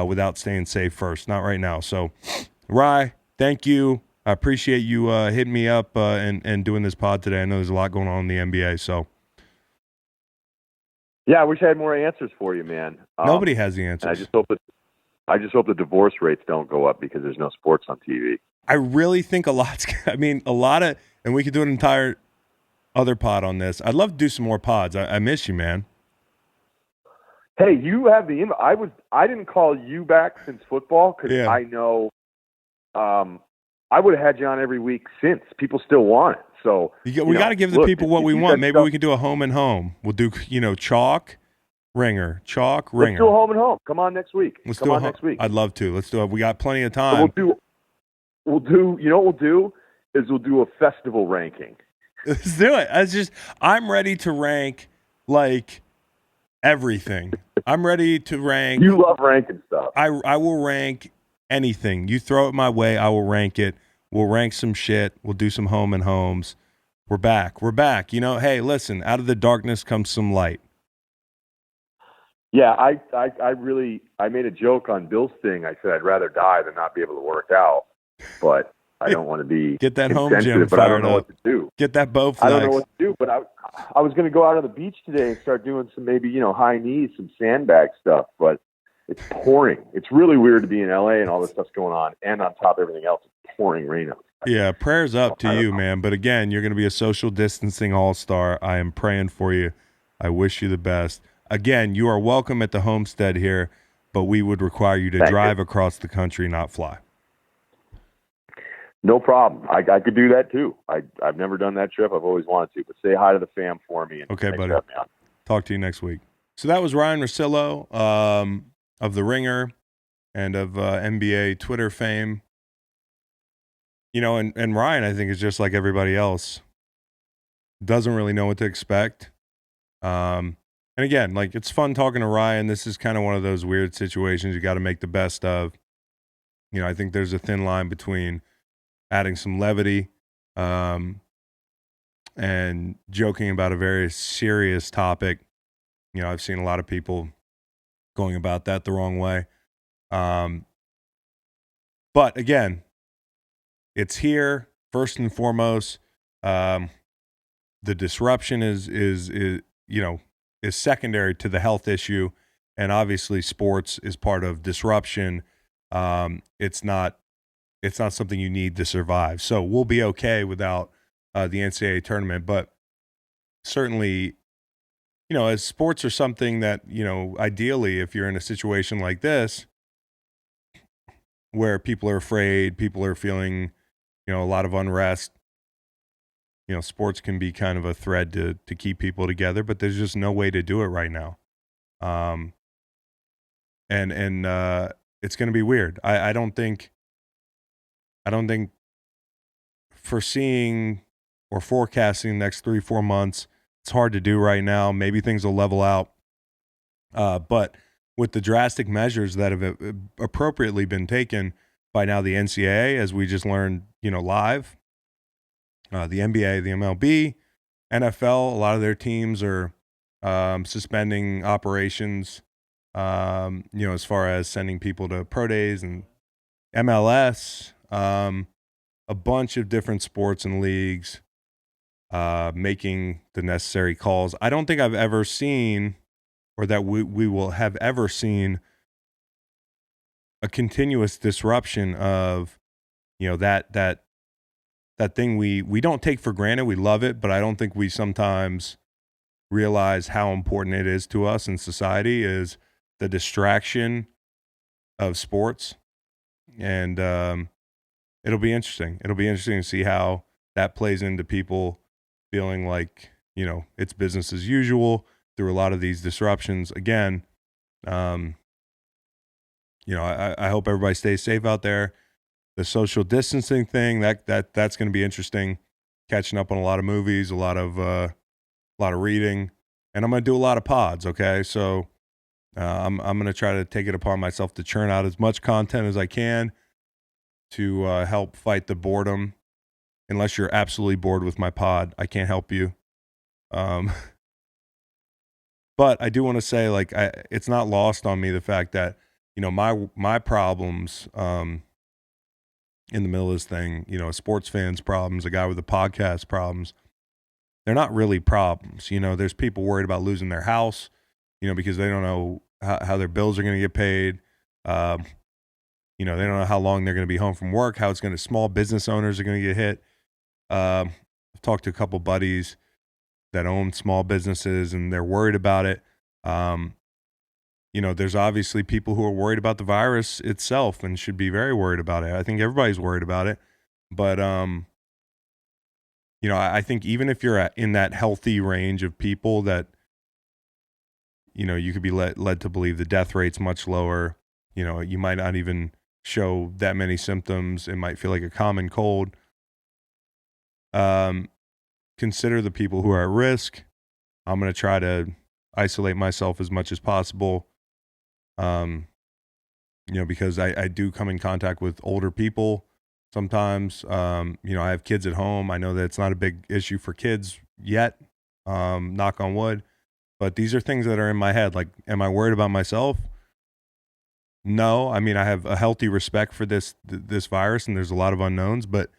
without staying safe first. Not right now. So, Rye, thank you. I appreciate you hitting me up and doing this pod today. I know there's a lot going on in the NBA. So, yeah, I wish I had more answers for you, man. Nobody has the answers. I just hope the divorce rates don't go up because there's no sports on TV. I really think a lot of, and we could do an entire other pod on this. I'd love to do some more pods. I miss you, man. Hey, you have the I didn't call you back since football because I know I would have had you on every week since. People still want it. So we got to give the people what we want. Maybe we can do a home and home. We'll do, chalk, ringer. Let's do a home and home. Come on next week. Next week. I'd love to. Let's do it. We got plenty of time. So we'll do, what we'll do a festival ranking. Let's do it. I'm ready to rank everything. I'm ready to rank. You love ranking stuff. I will rank anything. You throw it my way, I will rank it. We'll rank some shit. We'll do some home and homes. We're back. Hey, listen, out of the darkness comes some light. Yeah, I made a joke on Bill's thing. I said I'd rather die than not be able to work out, but I don't want to be Get that home gym insensitive, but I don't fired know what up. to do. Get that bow I don't know flex. what to do, but I was going to go out on the beach today and start doing some maybe high knees, some sandbag stuff, but it's pouring. It's really weird to be in LA and all this stuff's going on, and on top of everything else, it's pouring rain outside. Yeah, prayers up to you, know. man. But again, you're going to be a social distancing all-star. I am praying for you. I wish you the best. Again, you are welcome at the homestead here, but we would require you to Thank drive you. across the country, not fly. No problem. I could do that too. I've never done that trip. I've always wanted to. But say hi to the fam for me. And Okay, thanks buddy. for having me on. Talk to you next week. So that was Ryen Russillo of The Ringer and of NBA Twitter fame. And Ryan, I think, is just like everybody else. Doesn't really know what to expect. And again, like, it's fun talking to Ryan. This is kind of one of those weird situations you got to make the best of. I think there's a thin line between adding some levity and joking about a very serious topic. I've seen a lot of people going about that the wrong way. But again, it's here first and foremost. The disruption is secondary to the health issue, and obviously sports is part of disruption. It's not something you need to survive. So we'll be okay without the NCAA tournament, but certainly, as sports are something that, ideally, if you're in a situation like this where people are afraid, people are feeling, a lot of unrest, sports can be kind of a thread to keep people together, but there's just no way to do it right now. And it's going to be weird. I don't think foreseeing or forecasting the next 3-4 months, it's hard to do right now. Maybe things will level out. But with the drastic measures that have appropriately been taken by now the NCAA, as we just learned, live, the NBA, the MLB, NFL, a lot of their teams are suspending operations, as far as sending people to pro days, and MLS, a bunch of different sports and leagues making the necessary calls. I don't think I've ever seen, or that we will have ever seen, a continuous disruption of, that thing we don't take for granted. We love it, but I don't think we sometimes realize how important it is to us in society, is the distraction of sports. And it'll be interesting. It'll be interesting to see how that plays into people feeling like, it's business as usual through a lot of these disruptions. Again, I hope everybody stays safe out there. The social distancing thing, that's going to be interesting. Catching up on a lot of movies, a lot of reading, and I'm going to do a lot of pods. Okay, so I'm going to try to take it upon myself to churn out as much content as I can to help fight the boredom. Unless you're absolutely bored with my pod, I can't help you. But I do want to say, like, it's not lost on me the fact that, my problems in the middle of this thing, a sports fan's problems, a guy with a podcast problems, they're not really problems. There's people worried about losing their house, because they don't know how their bills are going to get paid. They don't know how long they're going to be home from work, how small business owners are going to get hit. I've talked to a couple buddies that own small businesses, and they're worried about it. There's obviously people who are worried about the virus itself and should be very worried about it. I think everybody's worried about it. But, I think even if you're in that healthy range of people that, you could be led to believe the death rate's much lower. You might not even show that many symptoms. It might feel like a common cold. Consider the people who are at risk. I'm going to try to isolate myself as much as possible. Because I do come in contact with older people sometimes. I have kids at home. I know that it's not a big issue for kids yet, knock on wood. But these are things that are in my head. Like, am I worried about myself? No. I mean, I have a healthy respect for this virus, and there's a lot of unknowns, but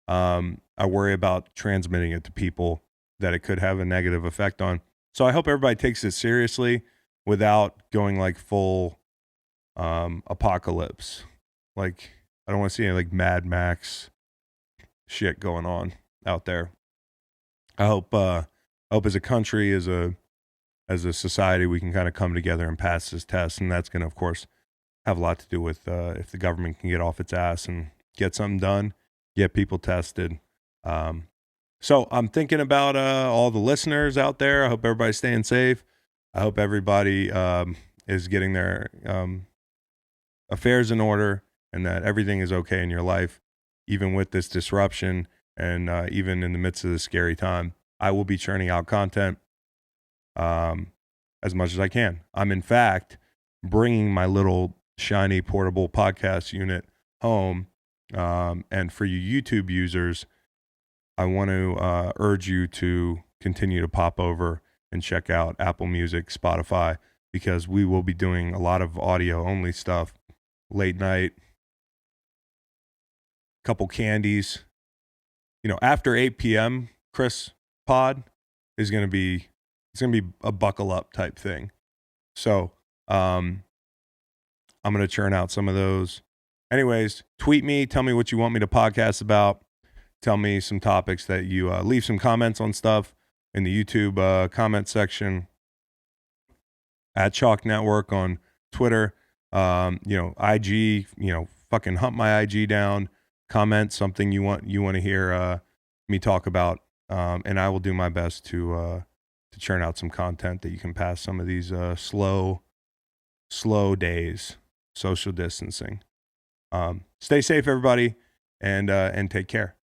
I worry about transmitting it to people that it could have a negative effect on. So I hope everybody takes it seriously without going like full apocalypse. Like, I don't want to see any like Mad Max shit going on out there. I hope as a country, as a society, we can kind of come together and pass this test, and that's going to, of course, have a lot to do with if the government can get off its ass and get something done, get people tested. So I'm thinking about all the listeners out there. I hope everybody's staying safe. I hope everybody is getting their affairs in order and that everything is okay in your life, even with this disruption and even in the midst of this scary time. I will be churning out content as much as I can. I'm, in fact, bringing my little shiny portable podcast unit home. And for you YouTube users, I want to urge you to continue to pop over and check out Apple Music, Spotify, because we will be doing a lot of audio only stuff, late night, couple candies. After 8 p.m., Chris Pod is going to be, it's going to be a buckle up type thing. So I'm going to churn out some of those. Anyways, tweet me. Tell me what you want me to podcast about. Tell me some topics that you leave some comments on stuff in the YouTube comment section. At Chalk Network on Twitter. IG, fucking hunt my IG down. Comment something you want to hear me talk about. And I will do my best to churn out some content that you can pass some of these slow days, social distancing. Stay safe, everybody, and take care.